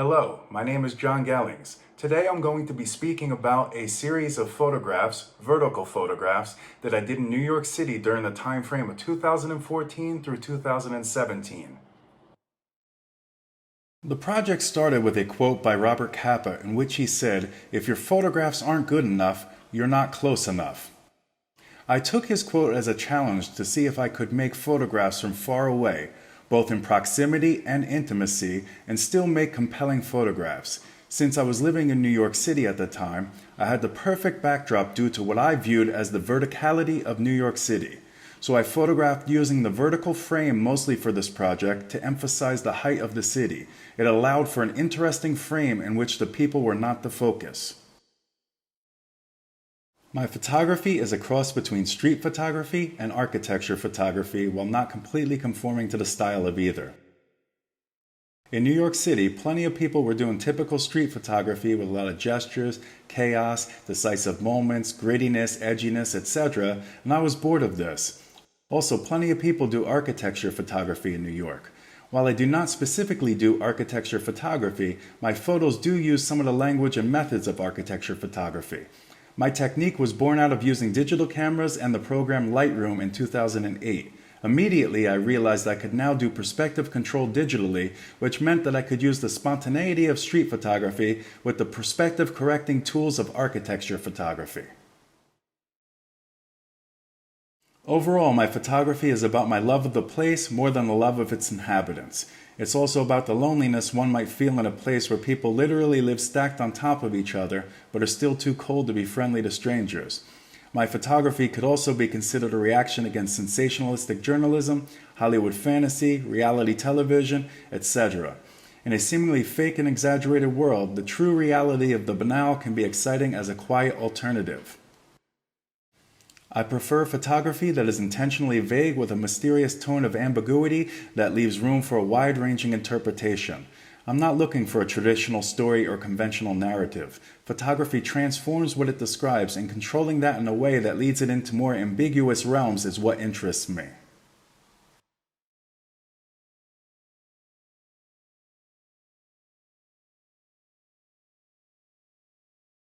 Hello, my name is John Gellings. Today I'm going to be speaking about a series of photographs, vertical photographs, that I did in New York City during the time frame of 2014 through 2017. The project started with a quote by Robert Capa in which he said, "If your photographs aren't good enough, you're not close enough." I took his quote as a challenge to see if I could make photographs from far away, both in proximity and intimacy, and still make compelling photographs. Since I was living in New York City at the time, I had the perfect backdrop due to what I viewed as the verticality of New York City. So I photographed using the vertical frame mostly for this project to emphasize the height of the city. It allowed for an interesting frame in which the people were not the focus. My photography is a cross between street photography and architecture photography while not completely conforming to the style of either. In New York City, plenty of people were doing typical street photography with a lot of gestures, chaos, decisive moments, grittiness, edginess, etc., and I was bored of this. Also, plenty of people do architecture photography in New York. While I do not specifically do architecture photography, my photos do use some of the language and methods of architecture photography. My technique was born out of using digital cameras and the program Lightroom in 2008. Immediately, I realized I could now do perspective control digitally, which meant that I could use the spontaneity of street photography with the perspective correcting tools of architecture photography. Overall, my photography is about my love of the place more than the love of its inhabitants. It's also about the loneliness one might feel in a place where people literally live stacked on top of each other, but are still too cold to be friendly to strangers. My photography could also be considered a reaction against sensationalistic journalism, Hollywood fantasy, reality television, etc. In a seemingly fake and exaggerated world, the true reality of the banal can be exciting as a quiet alternative. I prefer photography that is intentionally vague with a mysterious tone of ambiguity that leaves room for a wide-ranging interpretation. I'm not looking for a traditional story or conventional narrative. Photography transforms what it describes, and controlling that in a way that leads it into more ambiguous realms is what interests me.